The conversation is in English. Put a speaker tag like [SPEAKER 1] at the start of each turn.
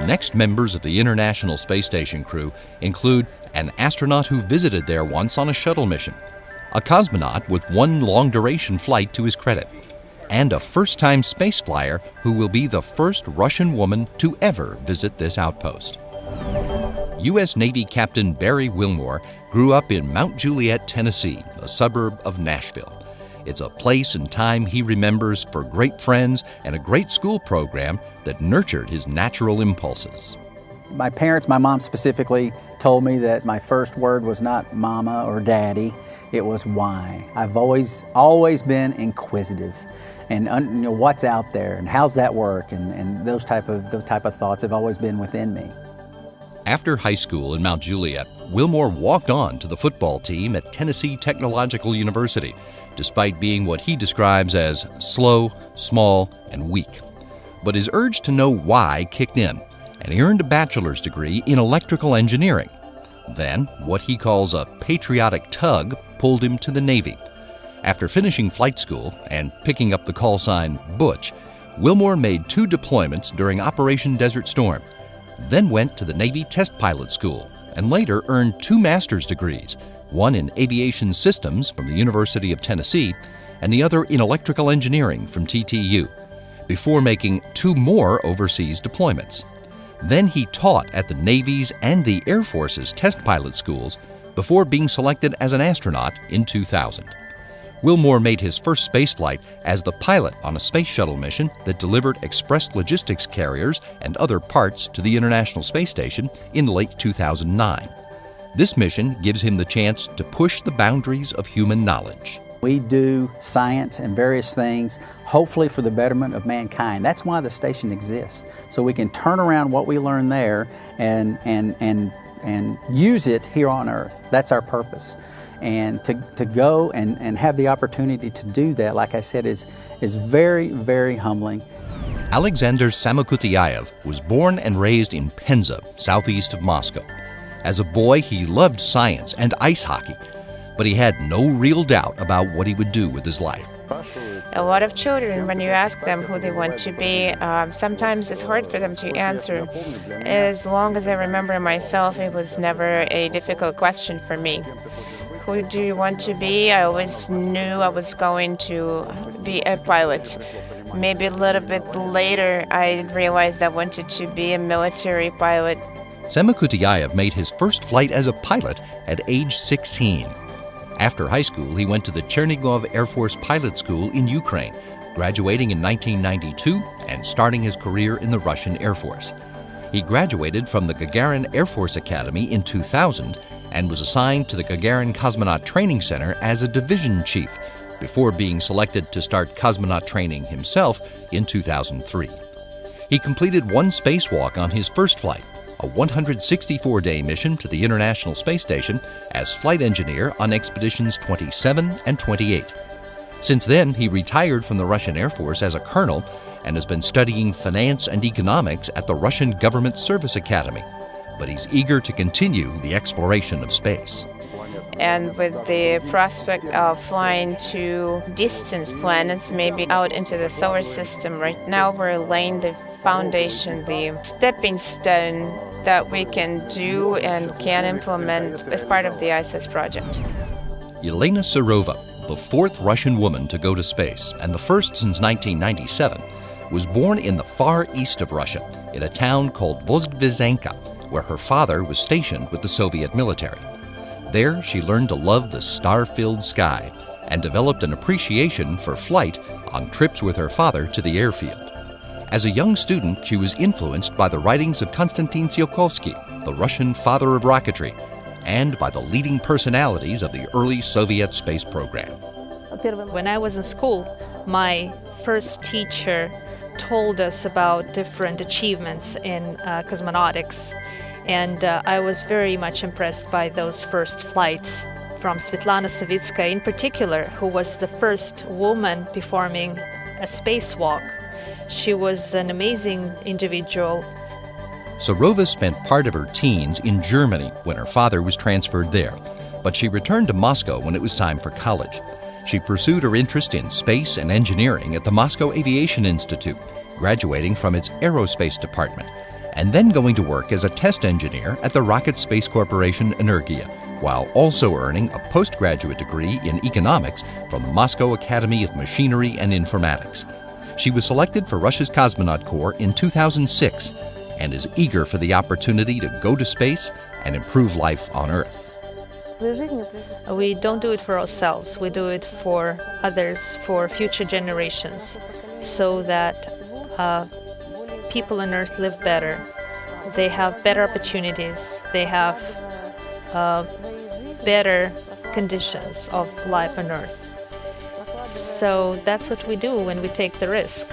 [SPEAKER 1] next members of the International Space Station crew include an astronaut who visited there once on a shuttle mission, a cosmonaut with one long-duration flight to his credit, and a first-time space flyer who will be the first Russian woman to ever visit this outpost. U.S. Navy Captain Barry Wilmore grew up in Mount Juliet, Tennessee, a suburb of Nashville. It's a place and time he remembers for great friends and a great school program that nurtured his natural impulses.
[SPEAKER 2] My parents, my mom specifically, told me that my first word was not mama or daddy, it was why. I've always been inquisitive and what's out there and how's that work, and those type of thoughts have always been within me.
[SPEAKER 1] After high school in Mount Juliet, Wilmore walked on to the football team at Tennessee Technological University, despite being what he describes as slow, small, and weak. But his urge to know why kicked in, and he earned a bachelor's degree in electrical engineering. Then, what he calls a patriotic tug pulled him to the Navy. After finishing flight school and picking up the call sign Butch, Wilmore made 2 deployments during Operation Desert Storm, then went to the Navy Test Pilot School, and later earned 2 master's degrees, one in aviation systems from the University of Tennessee and the other in electrical engineering from TTU, before making 2 more overseas deployments. Then he taught at the Navy's and the Air Force's test pilot schools before being selected as an astronaut in 2000. Wilmore made his first spaceflight as the pilot on a space shuttle mission that delivered express logistics carriers and other parts to the International Space Station in late 2009. This mission gives him the chance to push the boundaries of human knowledge.
[SPEAKER 2] We do science and various things, hopefully for the betterment of mankind. That's why the station exists, so we can turn around what we learn there and use it here on Earth. That's our purpose. And to go and have the opportunity to do that, like I said, is very, very humbling.
[SPEAKER 1] Alexander Samokutyaev was born and raised in Penza, southeast of Moscow. As a boy, he loved science and ice hockey, but he had no real doubt about what he would do with his life.
[SPEAKER 3] A lot of children, when you ask them who they want to be, sometimes it's hard for them to answer. As long as I remember myself, it was never a difficult question for me. Who do you want to be? I always knew I was going to be a pilot. Maybe a little bit later, I realized I wanted to be a military pilot.
[SPEAKER 1] Samokutyaev made his first flight as a pilot at age 16. After high school, he went to the Chernigov Air Force Pilot School in Ukraine, graduating in 1992 and starting his career in the Russian Air Force. He graduated from the Gagarin Air Force Academy in 2000 and was assigned to the Gagarin Cosmonaut Training Center as a division chief before being selected to start cosmonaut training himself in 2003. He completed 1 spacewalk on his first flight, a 164-day mission to the International Space Station as flight engineer on expeditions 27 and 28. Since then, he retired from the Russian Air Force as a colonel and has been studying finance and economics at the Russian Government Service Academy. But he's eager to continue the exploration of space.
[SPEAKER 3] And with the prospect of flying to distant planets, maybe out into the solar system, right now we're laying the foundation, the stepping stone that we can do and can implement as part of the ISS project.
[SPEAKER 1] Yelena Serova, the 4th Russian woman to go to space and the first since 1997, was born in the far east of Russia in a town called Vozdvizhenka, where her father was stationed with the Soviet military. There, she learned to love the star-filled sky and developed an appreciation for flight on trips with her father to the airfield. As a young student, she was influenced by the writings of Konstantin Tsiolkovsky, the Russian father of rocketry, and by the leading personalities of the early Soviet space program.
[SPEAKER 4] When I was in school, my first teacher told us about different achievements in cosmonautics, and I was very much impressed by those first flights from Svetlana Savitskaya in particular, who was the first woman performing a spacewalk. She was an amazing individual.
[SPEAKER 1] Serova spent part of her teens in Germany when her father was transferred there, but she returned to Moscow when it was time for college. She pursued her interest in space and engineering at the Moscow Aviation Institute, graduating from its aerospace department, and then going to work as a test engineer at the Rocket Space Corporation Energia, while also earning a postgraduate degree in economics from the Moscow Academy of Machinery and Informatics. She was selected for Russia's Cosmonaut Corps in 2006 and is eager for the opportunity to go to space and improve life on Earth.
[SPEAKER 4] We don't do it for ourselves. We do it for others, for future generations, so that people on Earth live better. They have better opportunities. They have better conditions of life on Earth. So that's what we do when we take the risk.